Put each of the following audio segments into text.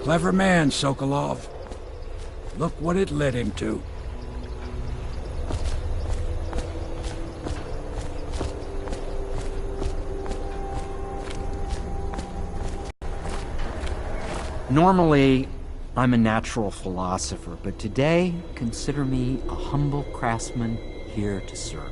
Clever man, Sokolov. Look what it led him to. Normally, I'm a natural philosopher, but today, consider me a humble craftsman here to serve.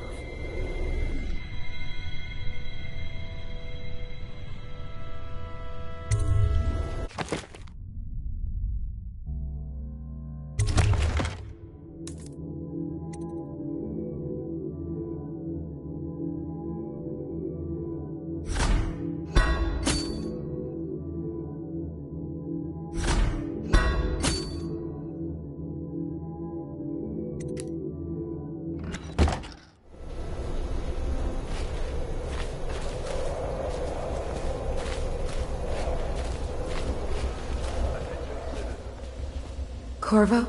Corvo?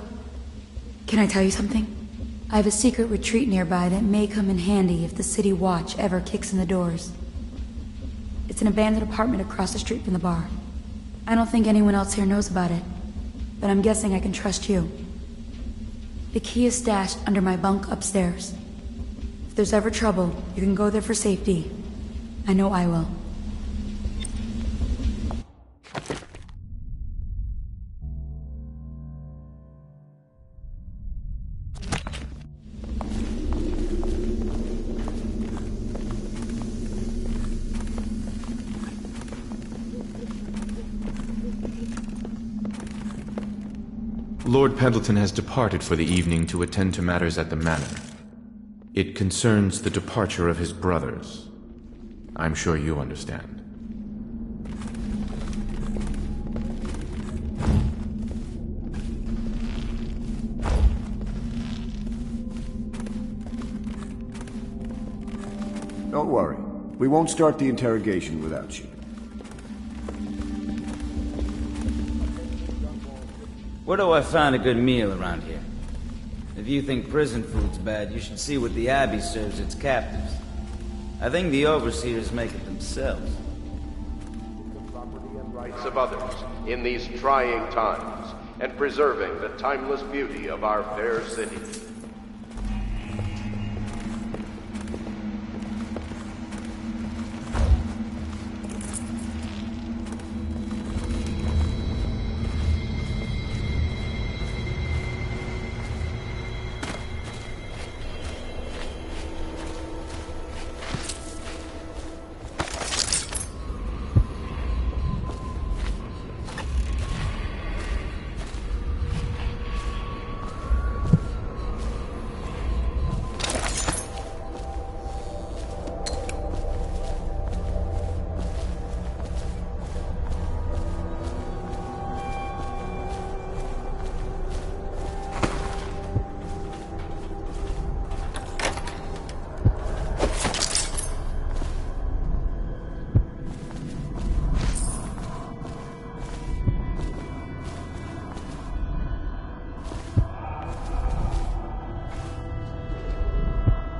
Can I tell you something? I have a secret retreat nearby that may come in handy if the city watch ever kicks in the doors. It's an abandoned apartment across the street from the bar. I don't think anyone else here knows about it, but I'm guessing I can trust you. The key is stashed under my bunk upstairs. If there's ever trouble, you can go there for safety. I know I will. Lord Pendleton has departed for the evening to attend to matters at the manor. It concerns the departure of his brothers. I'm sure you understand. Don't worry. We won't start the interrogation without you. Where do I find a good meal around here? If you think prison food's bad, you should see what the Abbey serves its captives. I think the overseers make it themselves. The property and rights of others in these trying times, and preserving the timeless beauty of our fair city.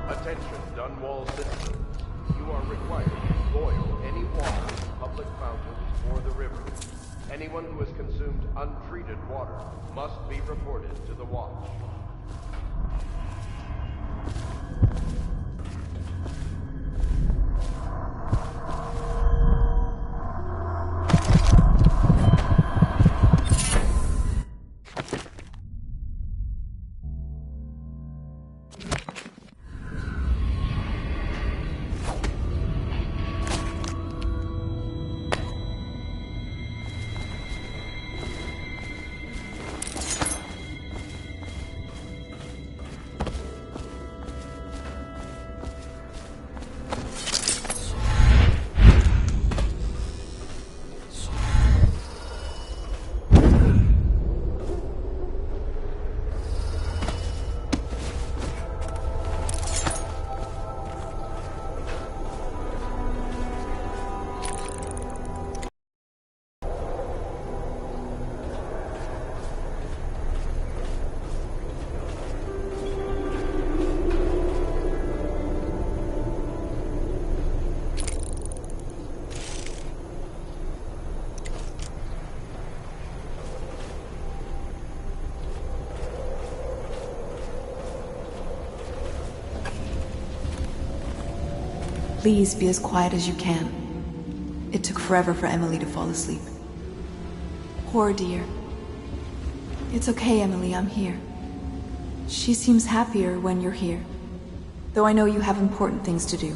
Attention, Dunwall citizens. You are required to boil any water in public fountains or the river. Anyone who has consumed untreated water must be reported to the watch. please be as quiet as you can. It took forever for Emily to fall asleep. Poor dear. It's okay, Emily, I'm here. She seems happier when you're here. Though I know you have important things to do.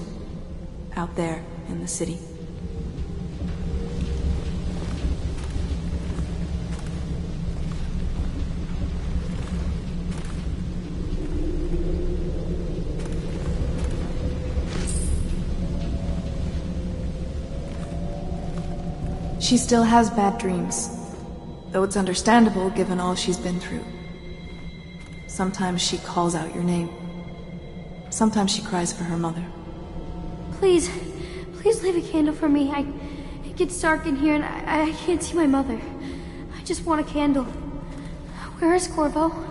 Out there, in the city. She still has bad dreams, though it's understandable given all she's been through. Sometimes she calls out your name. Sometimes she cries for her mother. Please, please leave a candle for me. It gets dark in here and I can't see my mother. I just want a candle. Where is Corvo?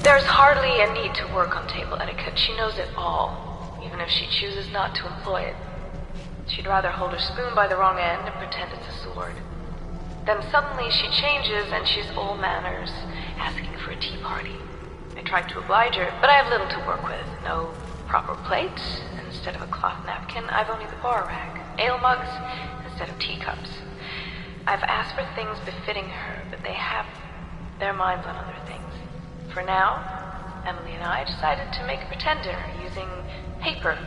There's hardly a need to work on table etiquette. She knows it all, even if she chooses not to employ it. She'd rather hold her spoon by the wrong end and pretend it's a sword. Then suddenly she changes and she's all manners, asking for a tea party. I tried to oblige her, but I have little to work with. No proper plate. Instead of a cloth napkin, I've only the bar rack. Ale mugs instead of teacups. I've asked for things befitting her, but they have their minds on other things. For now, Emily and I decided to make a pretend dinner using paper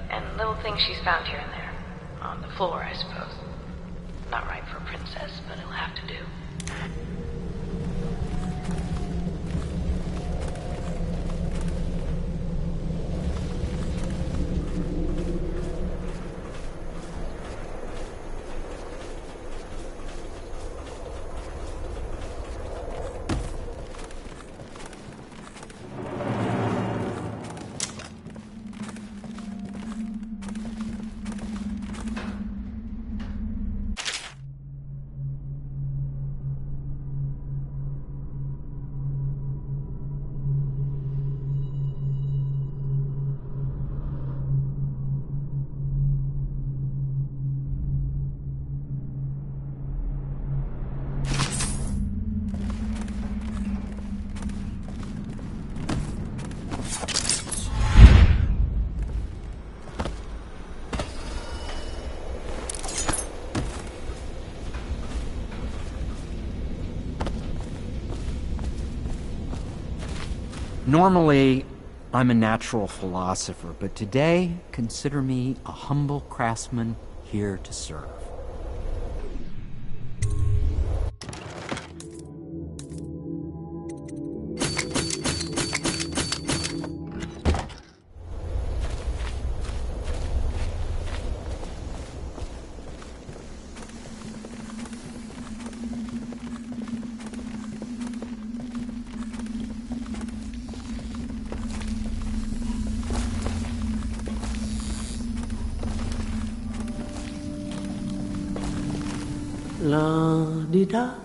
and little things she's found here and there. On the floor, I suppose. Not right for a princess, but it'll have to do. Normally, I'm a natural philosopher, but today, consider me a humble craftsman here to serve. La di da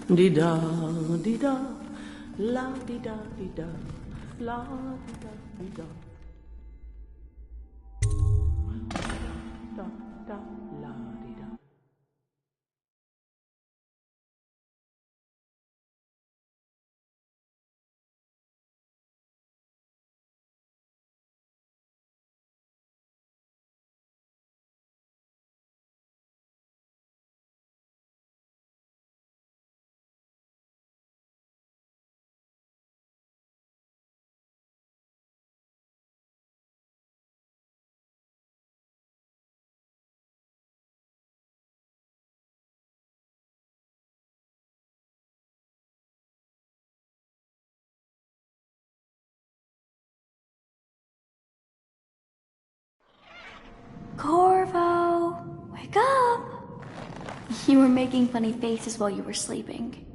di da di da, la di da di da, la di da di da. Da da la di da. Corvo, wake up! You were making funny faces while you were sleeping.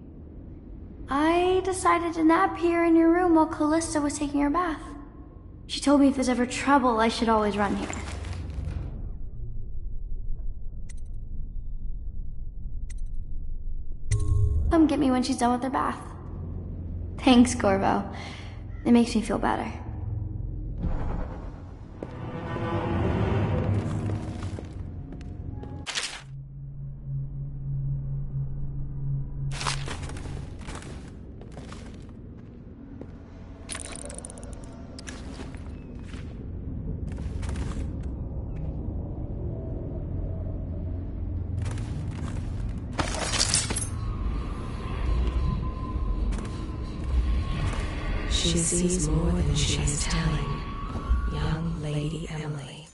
I decided to nap here in your room while Callista was taking her bath. She told me if there's ever trouble, I should always run here. Come get me when she's done with her bath. Thanks, Corvo. It makes me feel better. She sees more than she is telling. Young Lady Emily.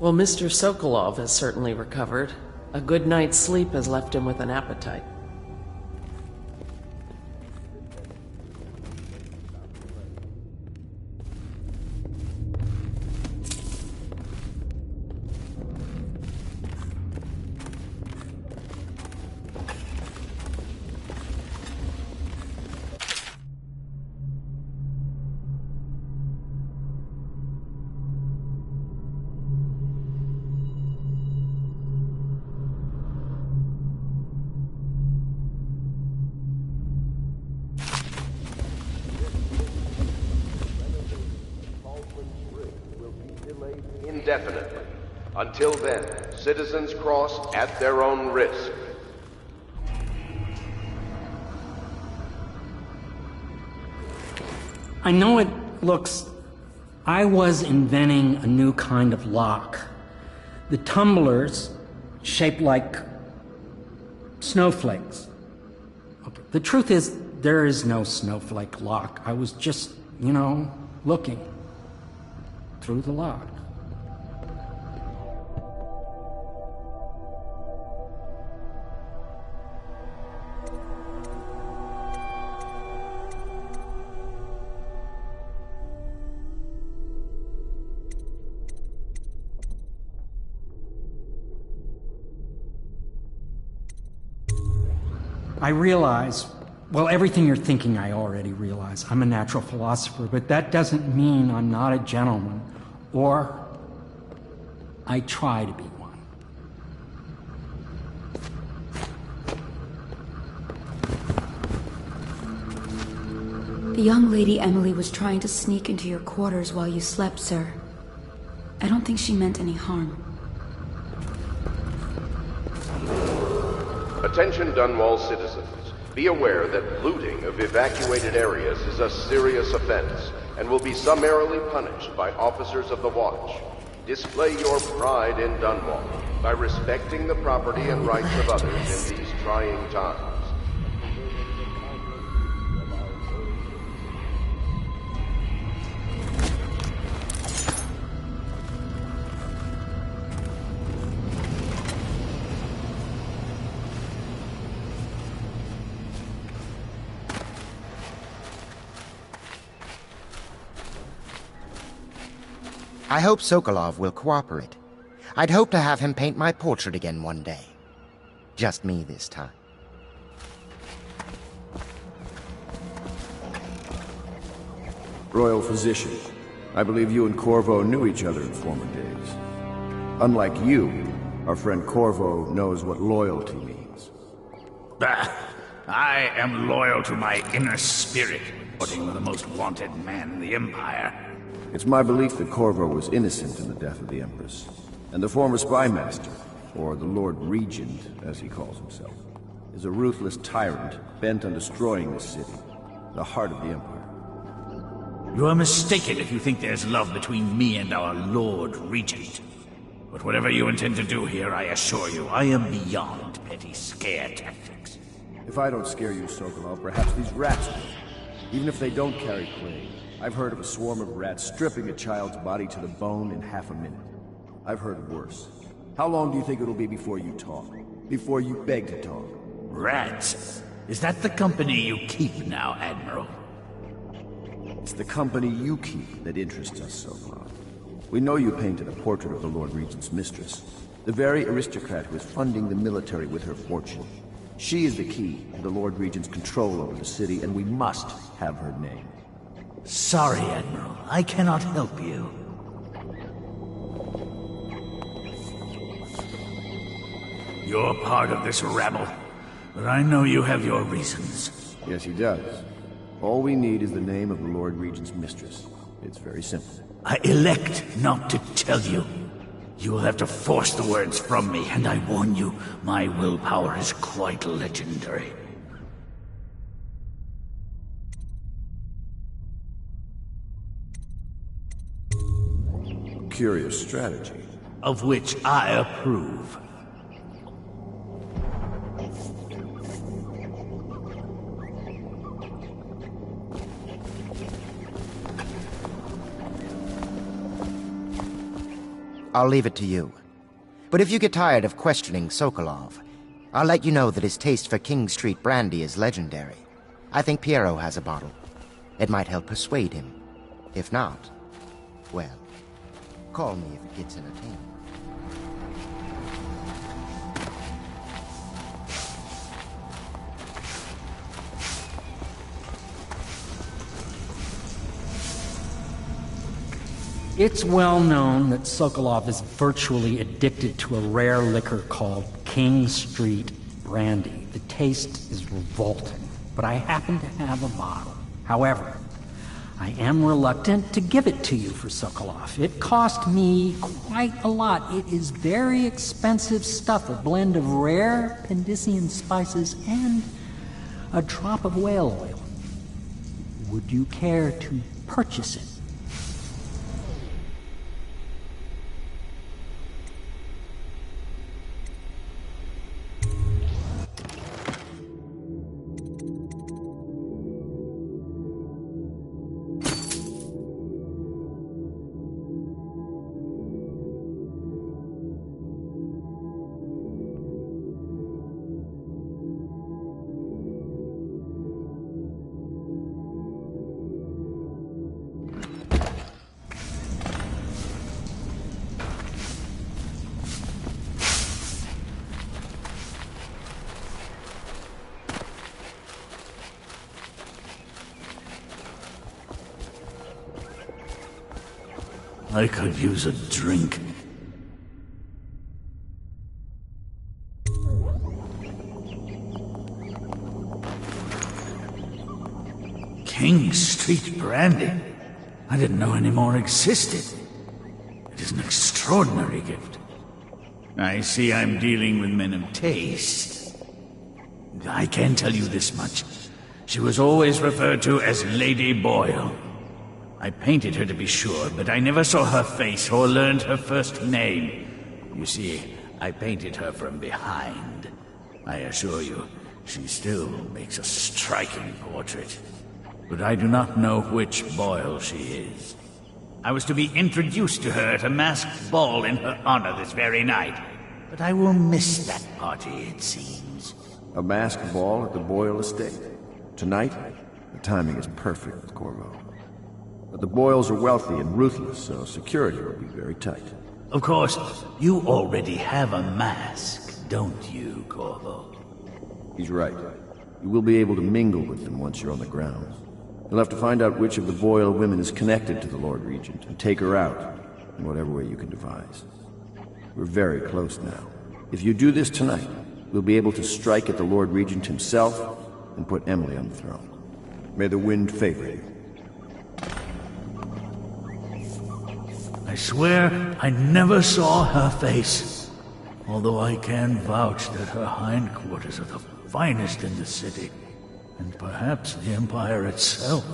Well, Mr. Sokolov has certainly recovered. A good night's sleep has left him with an appetite. Indefinitely. Until then, citizens cross at their own risk. I know it looks... I was inventing a new kind of lock. The tumblers, shaped like snowflakes. Okay. The truth is, there is no snowflake lock. I was just, you know, looking through the lock. I realize, well, everything you're thinking I already realize. I'm a natural philosopher, but that doesn't mean I'm not a gentleman, or I try to be one. The young lady Emily was trying to sneak into your quarters while you slept, sir. I don't think she meant any harm. Attention Dunwall citizens. Be aware that looting of evacuated areas is a serious offense and will be summarily punished by officers of the Watch. Display your pride in Dunwall by respecting the property and rights of others in these trying times. I hope Sokolov will cooperate. I'd hope to have him paint my portrait again one day. Just me this time. Royal Physician, I believe you and Corvo knew each other in former days. Unlike you, our friend Corvo knows what loyalty means. I am loyal to my inner spirit, supporting the most wanted man in the Empire. It's my belief that Corvo was innocent in the death of the Empress, and the former spy master, or the Lord Regent, as he calls himself, is a ruthless tyrant bent on destroying this city, the heart of the Empire. You are mistaken if you think there's love between me and our Lord Regent. But whatever you intend to do here, I assure you, I am beyond petty scare tactics. If I don't scare you, Sokolov, perhaps these rats will. Even if they don't carry plague. I've heard of a swarm of rats stripping a child's body to the bone in half a minute. I've heard worse. How long do you think it'll be before you talk? Before you beg to talk? Rats? Is that the company you keep now, Admiral? It's the company you keep that interests us, Sokolov. We know you painted a portrait of the Lord Regent's mistress, the very aristocrat who is funding the military with her fortune. She is the key to the Lord Regent's control over the city, and we must have her name. Sorry, Admiral. I cannot help you. You're part of this rabble, but I know you have your reasons. Yes, he does. All we need is the name of the Lord Regent's mistress. It's very simple. I elect not to tell you. You will have to force the words from me, and I warn you, my willpower is quite legendary. curious strategy. Of which I approve. I'll leave it to you. But if you get tired of questioning Sokolov, I'll let you know that his taste for King Street brandy is legendary. I think Piero has a bottle. It might help persuade him. If not, well, call me if it gets entertaining. It's well known that Sokolov is virtually addicted to a rare liquor called King Street brandy. The taste is revolting, but I happen to have a bottle. However, I am reluctant to give it to you for Sokolov. It cost me quite a lot. It is very expensive stuff, a blend of rare Pendician spices and a drop of whale oil. Would you care to purchase it? I could use a drink. King Street brandy? I didn't know any more existed. It is an extraordinary gift. I see I'm dealing with men of taste. I can tell you this much. She was always referred to as Lady Boyle. I painted her to be sure, but I never saw her face or learned her first name. You see, I painted her from behind. I assure you, she still makes a striking portrait. But I do not know which Boyle she is. I was to be introduced to her at a masked ball in her honor this very night. But I will miss that party, it seems. A masked ball at the Boyle estate. Tonight? The timing is perfect with Corvo. But the Boyles are wealthy and ruthless, so security will be very tight. Of course, you already have a mask, don't you, Corvo? He's right. You will be able to mingle with them once you're on the ground. You'll have to find out which of the Boyle women is connected to the Lord Regent, and take her out, in whatever way you can devise. We're very close now. If you do this tonight, we'll be able to strike at the Lord Regent himself, and put Emily on the throne. May the wind favor you. I swear I never saw her face, although I can vouch that her hindquarters are the finest in the city, and perhaps the Empire itself.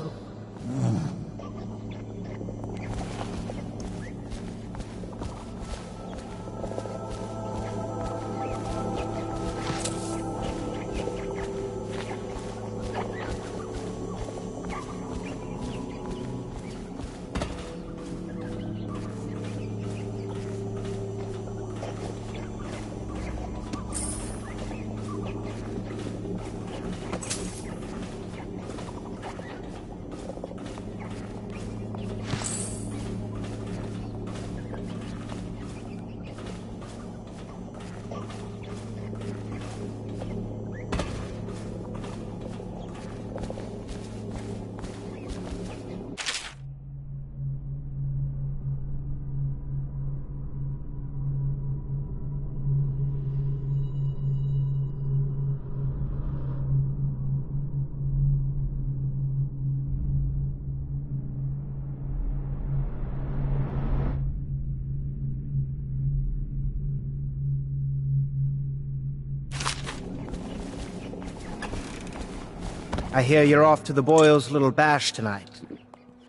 I hear you're off to the Boyles' little bash tonight.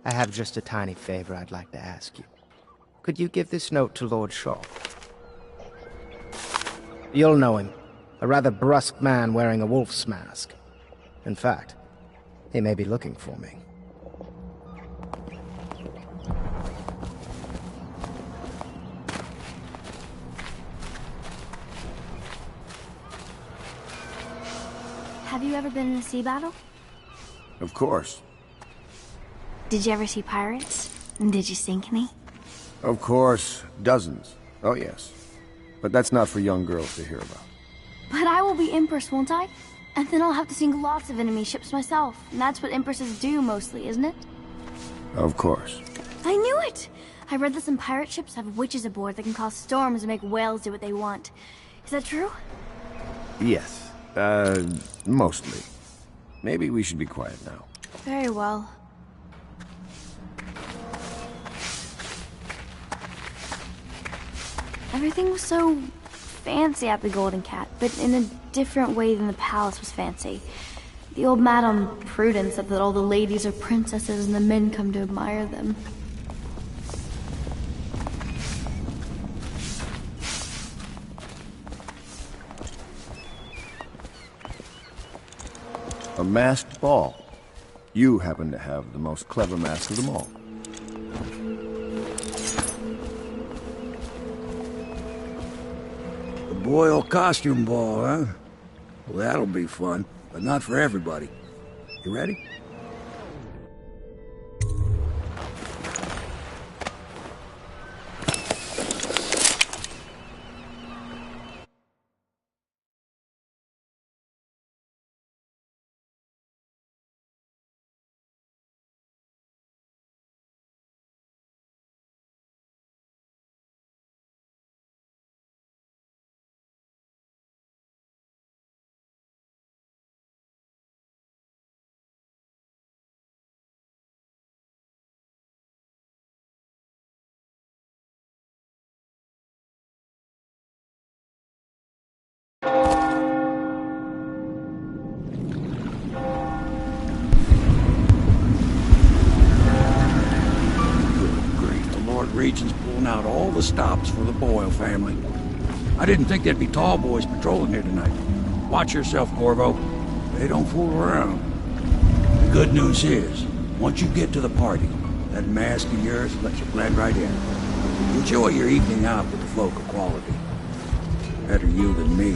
I have just a tiny favor I'd like to ask you. Could you give this note to Lord Shaw? You'll know him. A rather brusque man wearing a wolf's mask. In fact, he may be looking for me. Have you ever been in a sea battle? Of course. Did you ever see pirates? And did you sink any? Of course. Dozens. Oh, yes. But that's not for young girls to hear about. But I will be Empress, won't I? And then I'll have to sink lots of enemy ships myself. And that's what Empresses do mostly, isn't it? Of course. I knew it! I read that some pirate ships have witches aboard that can cause storms and make whales do what they want. Is that true? Yes. Mostly. Maybe we should be quiet now. Very well. Everything was so fancy at the Golden Cat, but in a different way than the palace was fancy. The old Madame Prudence said that all the ladies are princesses and the men come to admire them. A masked ball. You happen to have the most clever mask of them all. The Boyle costume ball, huh? Well, that'll be fun, but not for everybody. You ready? Regent's pulling out all the stops for the Boyle family. I didn't think there'd be tall boys patrolling here tonight. Watch yourself, Corvo. They don't fool around. The good news is, once you get to the party, that mask of yours lets you blend right in. Enjoy your evening out with the folk of quality. Better you than me.